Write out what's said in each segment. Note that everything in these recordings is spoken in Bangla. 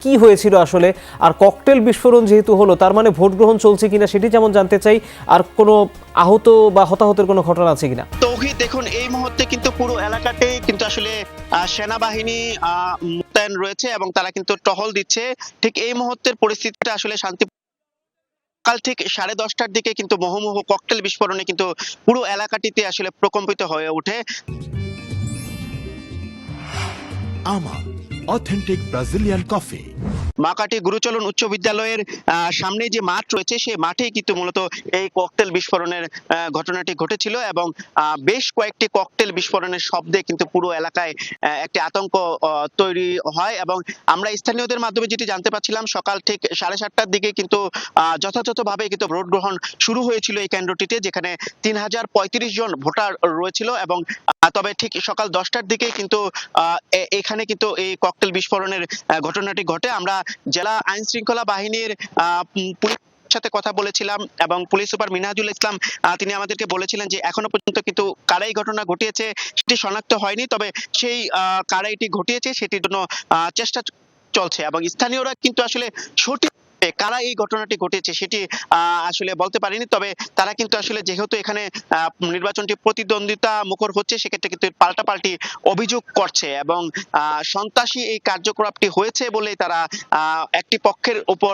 কি হয়েছিল আসলে, আর ককটেল বিস্ফোরণ যেহেতু হলো তার মানে ভোট গ্রহণ চলছে কিনা সেটি যেমন জানতে চাই, আর কোনো আহত বা হতাহতের কোনো ঘটনা আছে কিনা। তৌহিদ, দেখুন এই মুহূর্তে কিন্তু পুরো এলাকাতেই কিন্তু আসলে সেনাবাহিনী মোতায়েন রয়েছে এবং তারা কিন্তু টহল দিচ্ছে। ঠিক এই মুহূর্তের পরিস্থিতিটা আসলে শান্তি। সকাল ঠিক 10:30টার দিকে কিন্তু মুহুর্মুহু ককটেল বিস্ফোরণে কিন্তু পুরো এলাকাটিতে আসলে প্রকম্পিত হয়ে ওঠে। আমা অথেন্টিক ব্রাজিলিয়ান কফি। মাকাটি গুরুচরণ উচ্চ বিদ্যালয়ের সামনে যে মাঠ রয়েছে সেই মাঠেই কিন্তু মূলত এই ককটেল বিস্ফোরণের ঘটনাটি ঘটেছিল এবং বেশ কয়েকটি ককটেল বিস্ফোরণের শব্দে কিন্তু পুরো এলাকায় একটি আতঙ্ক তৈরি হয় এবং আমরা স্থানীয়দের মাধ্যমে যেটি জানতে পারছিলাম, সকাল ঠিক 7:30টার দিকে কিন্তু যথাযথভাবে কিন্তু ভোট গ্রহণ শুরু হয়েছিল এই কেন্দ্রটিতে, যেখানে 3035 জন ভোটার রয়েছিল এবং তবে ঠিক সকাল 10টার দিকে কিন্তু এখানে কিন্তু এই ককটেল বিস্ফোরণের ঘটনাটি ঘটে। আমরা জেলা আইন শৃঙ্খলা বাহিনীর পুলিশ সাথে কথা বলেছিলাম এবং পুলিশ সুপার মিনহাজুল ইসলাম তিনি আমাদেরকে বলেছিলেন যে এখনো পর্যন্ত কিন্তু কারা এই ঘটনা ঘটিয়েছে সেটি শনাক্ত হয়নি, তবে সেই কারা এটি ঘটিয়েছে সেটির জন্য চেষ্টা চলছে এবং স্থানীয়রা কিন্তু আসলে সঠিক কারা এই ঘটনাটি ঘটেছে সেটি আসলে বলতে পারেনি। তবে তারা কিন্তু আসলে যেহেতু এখানে নির্বাচনটি প্রতিদ্বন্দ্বিতা মুখর হচ্ছে, সেক্ষেত্রে কিন্তু পাল্টাপাল্টি অভিযোগ করছে এবং সন্ত্রাসী এই কার্যকলাপটি হয়েছে বলে তারা একটি পক্ষের উপর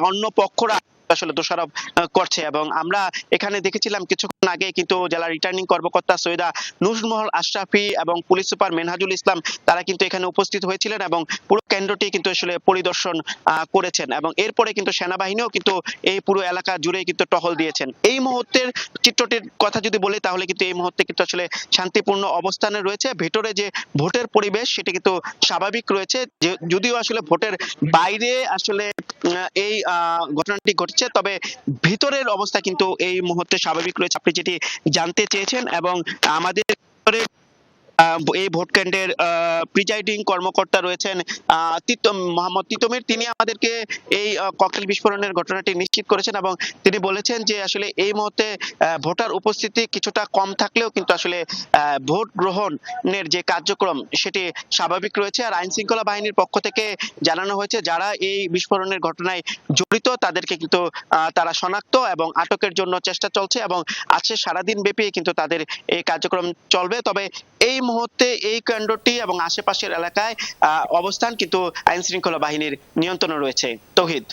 অন্য পক্ষরা আসলে দোষারোপ করছে। এবং আমরা এখানে দেখেছিলাম কিছুক্ষণ আগে কিন্তু জেলা রিটার্নিং কর্মকর্তা সৈয়দা নুরমহল আশরাফি এবং পুলিশ সুপার মেনহাজুল ইসলাম তারা কিন্তু এখানে উপস্থিত হয়েছিলেন এবং পুরো কেন্দ্রটি কিন্তু আসলে পরিদর্শন করেছেন এবং এরপরে কিন্তু সেনাবাহিনীও কিন্তু এই পুরো এলাকা জুড়ে কিন্তু টহল দিয়েছেন। এই মুহূর্তের চিত্রটির কথা যদি বলি তাহলে কিন্তু এই মুহূর্তে কিন্তু আসলে শান্তিপূর্ণ অবস্থানে রয়েছে। ভেতরে যে ভোটের পরিবেশ সেটি কিন্তু স্বাভাবিক রয়েছে, যদিও আসলে ভোটের বাইরে আসলে এই ঘটনাটি ঘটছে, তবে ভিতরের অবস্থা কিন্তু এই মুহূর্তে স্বাভাবিক রয়েছে। আপনি যেটি জানতে চেয়েছেন এবং আমাদের এই ভোট কেন্দ্রের প্রিজাইডিং কর্মকর্তা রয়েছেন মোহাম্মদ তিতমির, তিনি আমাদেরকে এই ককটেল বিস্ফোরণের ঘটনাটি নিশ্চিত করেছেন এবং তিনি বলেছেন যে আসলে এই মুহূর্তে ভোটার উপস্থিতি কিছুটা কম থাকলেও কিন্তু আসলে ভোট গ্রহণের যে কার্যক্রম সেটি স্বাভাবিক রয়েছে। আর আইন শৃঙ্খলা বাহিনীর পক্ষ থেকে জানানো হয়েছে যারা এই বিস্ফোরণের ঘটনায় জড়িত তাদেরকে কিন্তু তারা শনাক্ত এবং আটকের জন্য চেষ্টা চলছে এবং আজকে সারাদিন ব্যাপী কিন্তু তাদের এই কার্যক্রম চলবে। তবে এই মুহূর্তে এই কেন্দ্রটি এবং আশেপাশের এলাকায় অবস্থান কিন্তু আইন শৃঙ্খলা বাহিনীর নিয়ন্ত্রণে রয়েছে। তৌহিদ।